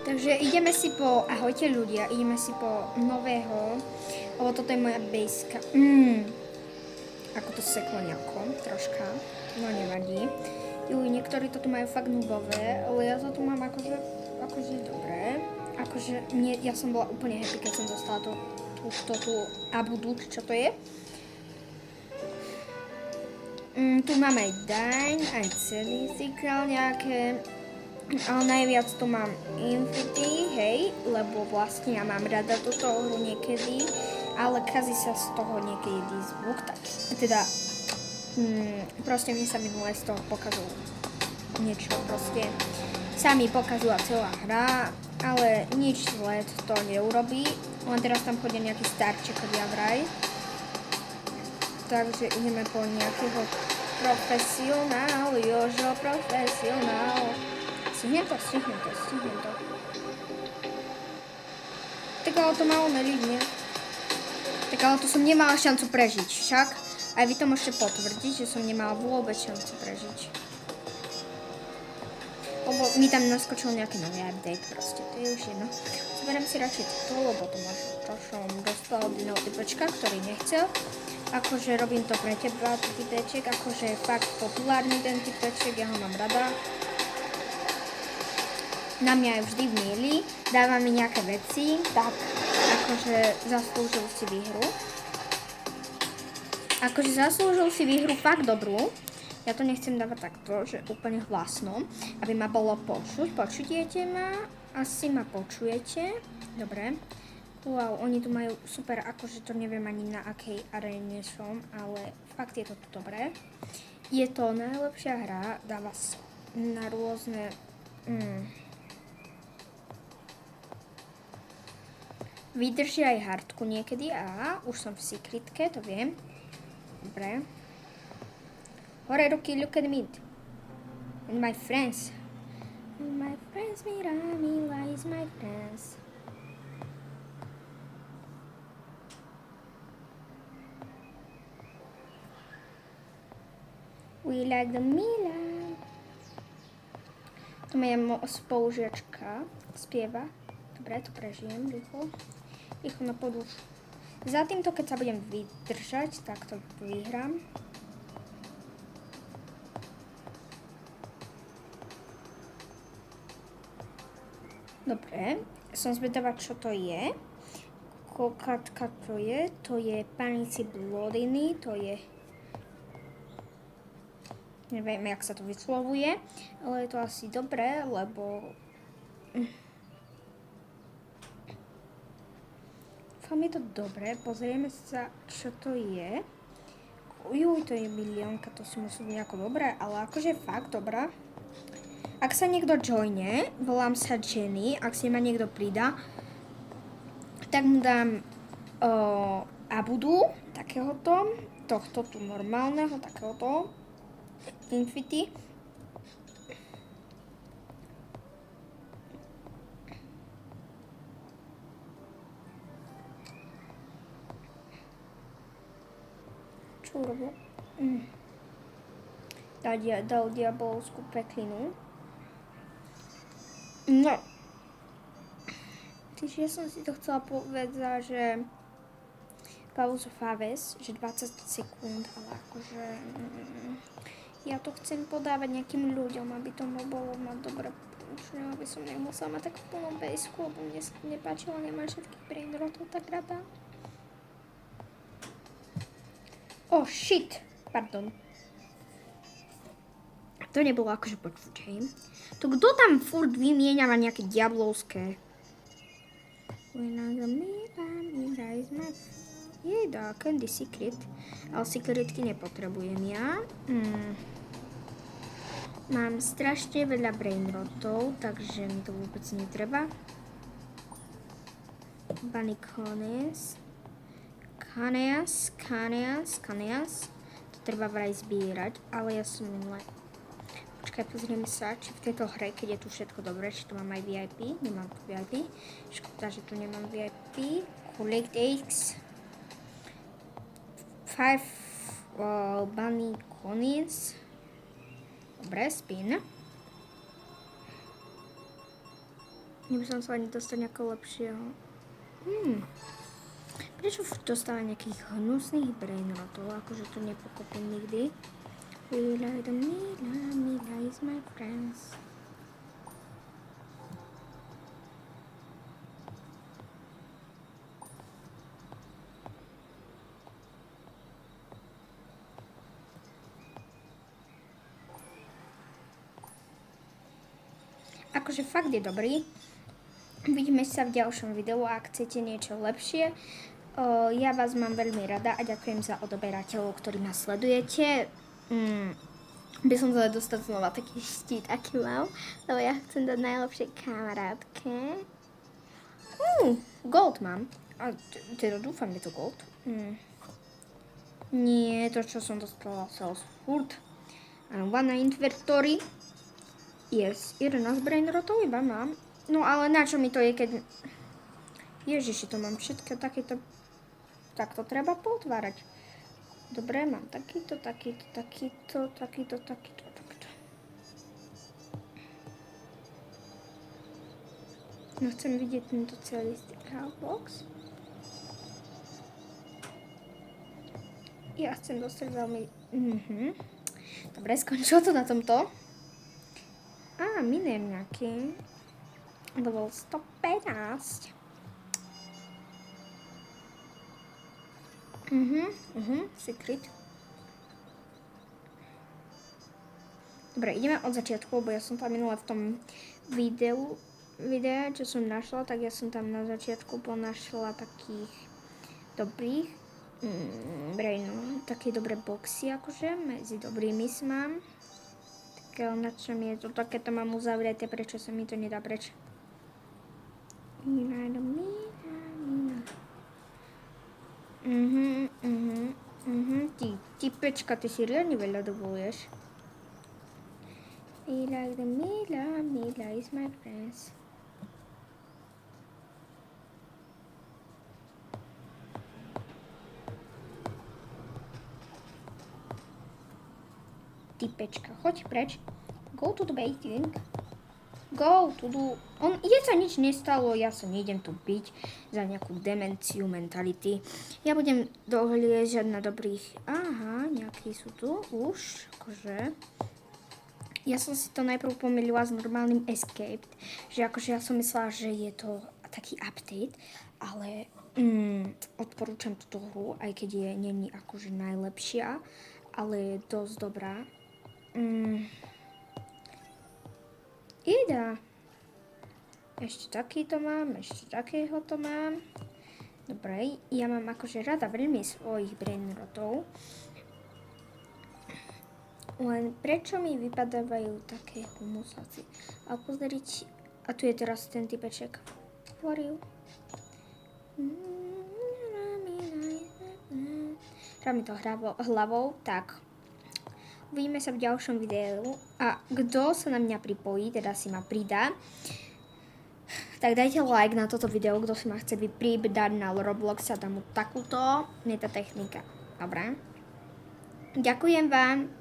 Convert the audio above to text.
Takže ideme si po, ahojte ľudia, ideme si po nového, lebo toto je moja baseka. Ako to seklo nejako, troška, no nevadí. Niektorí to tu majú fakt nubové, ale ja to tu mám akože dobré. Akože ja som bola úplne happy, keď som dostala tú Abudu, čo to je. Tu máme aj daň, aj celý cykl nejaké. Ale najviac tu mám Infinity, hej, lebo vlastne ja mám rada túto hru niekedy, ale kazí sa z toho niekedy zvuk, tak teda proste mne sa minulé z toho pokazilo niečo, proste sa mi pokazila celá hra, ale nič zlé to neurobí, len teraz tam chodia nejaký starčekovia vraj, takže ideme po nejakého profesionál, Jožo, profesionál. Stihnem to. Tak ale to malo neliť, nie? Tak ale to som nemala šancu prežiť, však? Aj vy to môžete potvrdiť, že som nemala vôbec šancu prežiť. Lebo mi tam naskočil nejaký nový update, proste, to je už jedno. Zoberiem si radšej to, lebo to som dostal od iného typečka, ktorý nechcel. Akože robím to pre teba, typeček, akože je fakt populárny ten typeček, ja ho mám rada. Na mňa je vždy v míli, dáva mi nejaké veci, tak akože zaslúžil si výhru. Akože zaslúžil si výhru fakt dobrú. Ja to nechcem dávať takto, že úplne hlasno, aby ma bolo počuť. Počujete ma? Asi ma počujete. Dobre. Wow, oni tu majú super, akože to neviem ani na akej aréne som, ale fakt je to tu dobré. Je to najlepšia hra, dáva na rôzne... Vydrží aj hardku niekedy a už som v secretke, to viem. Dobre. Hore ruky, look at me. And my friends. And my friends, Mila is my friends. We like the Mila. To moja spolužiačka spieva. Dobre, to prežijem rýchlo. Rýchlo na podušu. Za týmto, keď sa budem vydržať, tak to vyhrám. Dobre, som zvedavá, čo to je. Kokatka to je panici blodiny, to je... Neviem, jak sa to vyslovuje, ale je to asi dobré, lebo... Fám je to dobré, pozrieme sa, čo to je. To je miliónka, to si musí byť nejako dobré, ale akože fakt dobrá. Ak sa niekto joine, volám sa Jenny, ak si ma niekto pridá, tak mu dám Abudu, takéhoto, tohto tu normálneho, takéhoto, Infinity. Čo urobil? Dal diabolskú peklinu. No. Takže ja som si to chcela povedať, že pauzu Faves, že 20 sekúnd, ale akože ja to chcem podávať nejakým ľuďom, aby to bolo mať dobre, aby som nemusela mať takú plnú bejsku, lebo mne sa to nepáčilo, nemám všetkých brainrotov tak rada. Oh shit, pardon. To nebolo akože počuť, hej. To kto tam furt vymieňava nejaké diablovské? Jeda, candy secret. Ale secretky nepotrebujem ja. Mám strašne veľa brainrotov, takže mi to vôbec netreba. Bunny Kaneas. To treba vraj zbierať, ale ja som minule... Počkaj, pozrieme sa, či v tejto hre, keď je tu všetko dobré, či tu mám aj VIP. Nemám tu VIP. Škoda, že tu nemám VIP. Collect eggs. 5 bunny coins. Dobre, spin. Neby som sa ani dostať nejakého lepšieho. Prečo dostáva nejakých hnusných brainrotov? Akože to nepokopím nikdy. Mila is my friends. Akože fakt je dobrý. Vidíme sa v ďalšom videu, ak chcete niečo lepšie. Ja vás mám veľmi rada a ďakujem za odoberateľov, ktorí ma sledujete. By som chcela dostať znova taký štít, aký mám, lebo ja chcem dať najlepšej kamarátke. Gold mám. A teda dúfam, je to gold. Nie, to čo som dostala sales furt. One inventory. Yes, 11 brainrotov iba mám. No ale na čo mi to je, keď... Ježiši, to mám všetko takéto... Tak to treba potvárať. Dobre, mám takýto. No chcem vidieť tento celý sticker box. Ja chcem dostať veľmi... Dobre, skončilo to na tomto. Miner nejaký. Level 115. Secret. Dobre, ideme od začiatku, lebo ja som tam minula v tom videu, čo som našla, tak ja som tam na začiatku ponašla takých dobrých také dobré boxy, akože, medzi dobrými mám. Také, na čo mi je to takéto mám uzavreté, prečo sa mi to nedá preč. Typečka, ty si riadne veľa dovoluješ. Mila is my friends. Typečka, choď preč. Go to the baiting. Go to the... Je sa nič nestalo, ja sa nejdem tu byť za nejakú demenciu mentality. Ja budem dohliešať na dobrých... nejakí sú tu už, akože... Ja som si to najprv pomýlila s normálnym Escape, že akože ja som myslela, že je to taký update, ale odporúčam túto hru, aj keď není akože najlepšia, ale je dosť dobrá. Ida. Ešte takýto mám, ešte takého to mám. Dobre, ja mám akože rada veľmi svojich brainrotov. Len prečo mi vypadávajú také humusáci? Ale pozrieť, a tu je teraz ten typeček. Hvoril. Hrá mi to hlavou, tak. Uvidíme sa v ďalšom videu. A kto sa na mňa pripojí, teda si ma pridá, tak dajte like na toto video, kto si ma chce pridať na Roblox a dám mu takúto metatechnika. Dobre? Ďakujem vám.